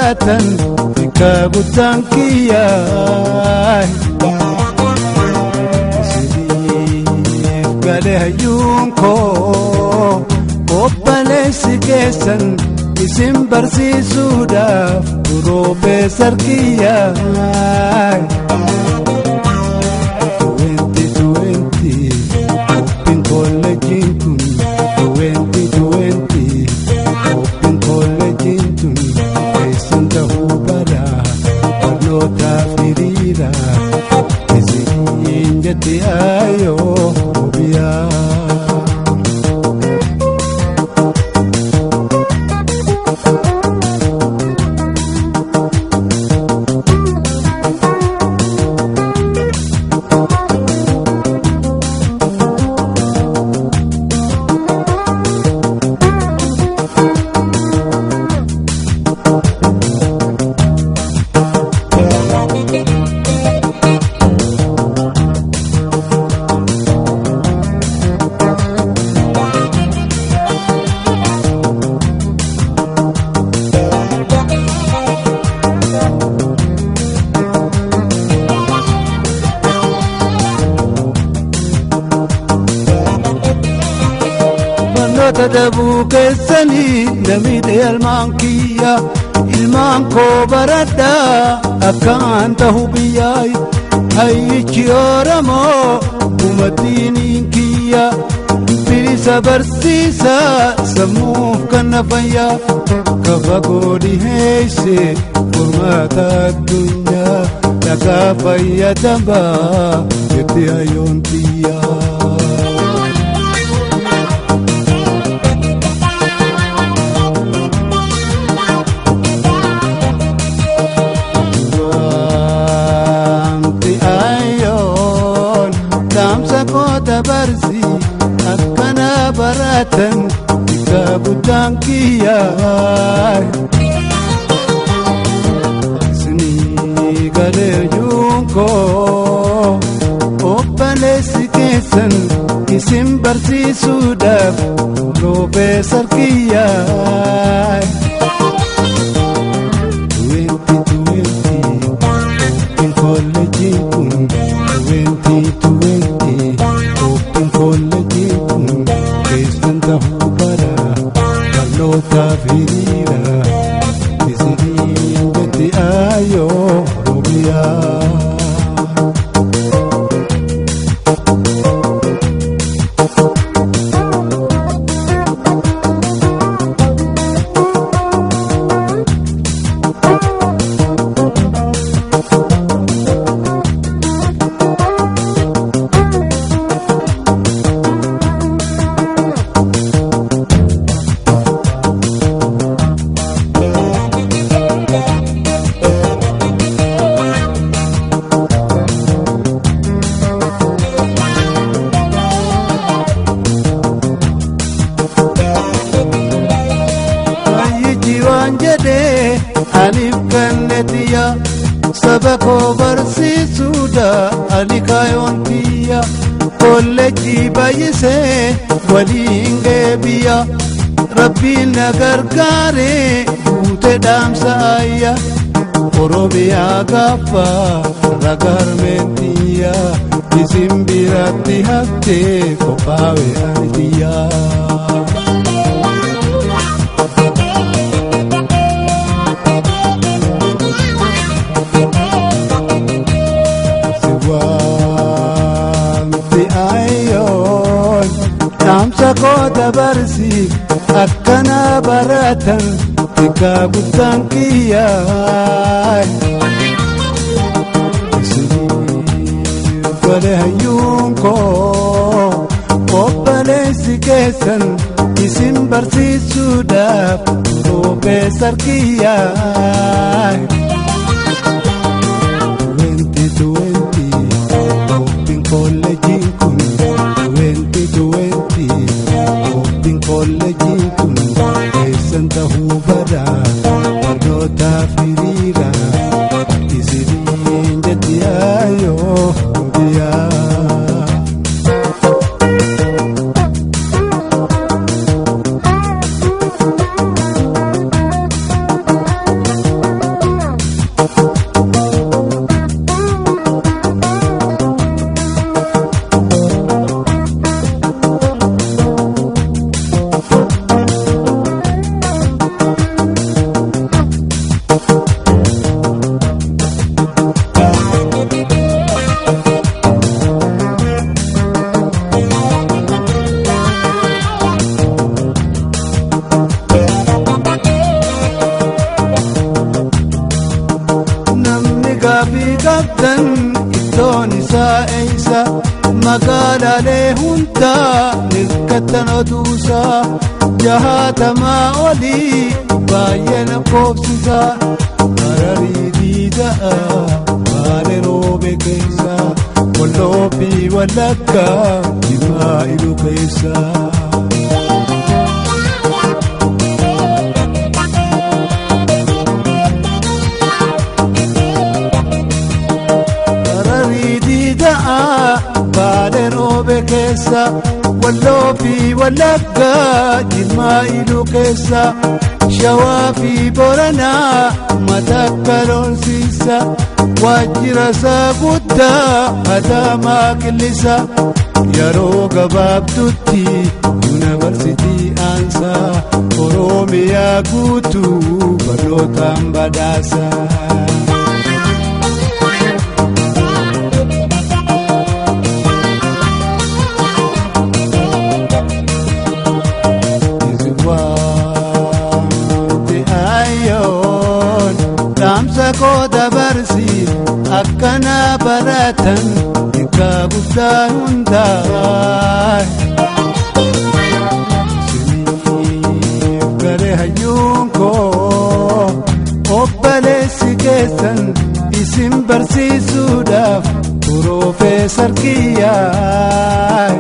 baratan ikagutan kiyay Sidif galehayun ko Obbalesi kesan isin barsiisuudhaaf Profeesar kiyay 2020 Open College kun 2020 Open College kun kesan tahuu bara barnoota firiira isin jette ayoo biyaa Tadabuu keessanii namidhe almaankiya ilmaan koo baradhaa akkaan tahu biyyaay hayyichi Oromoo uummattiin kiyya bilisa barsiisa sammuuf kana fayyaa kafa goodi heeyse furmaata addunyaa dhagaa fayyadamaa jette hayoon tiyyaa. Barsi akkana baratan ikagutan kiyay Sini galehayun ko Obbalesi kesan isin barsiisuudhaaf Profeesar kiyay 2020 Open College kun 2020 College kun kesan tahuu bara barnoota firiira isin jette ayoo biyaa Anif kannetiya sabako barsiisuudha ani kaayoon tiyya kolleejjii baay'isee waliin geebiya rabbiin na gargaare guute dhaamsa ayya Oromiyaa gaafa ragarmeentiyya isin biratti haftee qophaawe ani tiyya. Dhaamsa koo dabarsi akkana baratan ikagutan kiyay Sidif galehayun ko Obbalesi kesan isin barsiisuudhaaf Profeesar kiyay 2020 Open College kun 2020 Open College kun kesan tahuu bara barnoota firiira isin jette ayoo biyaa qabdan iddoon isaa eeysa magaalaalee hundaa hirkattan oduusaa 60 olii baay'ee lakkoofsisa Hararii diidaa baale roobe keessa Walloo fi Wallaggaa Jimmaa Iluu keessa baale roobe keessa Walloo fi Wallaggaa Jimmaa Iluu keessa Shawaa fi Booranaa Matakkal horsiisa waajjira isaa guddaa Adaamaa Qillisa yeroo gabaabduutti yuunivarsiitii aansaa Oromiyaa guutuu barnootaan badhaasa. Koda barsi akkana baratan ika guddaa hundaa Siniif gare hayyuun koo obboleessi keessan isin barsiisuudhaaf Piroofeesar Kiyyaa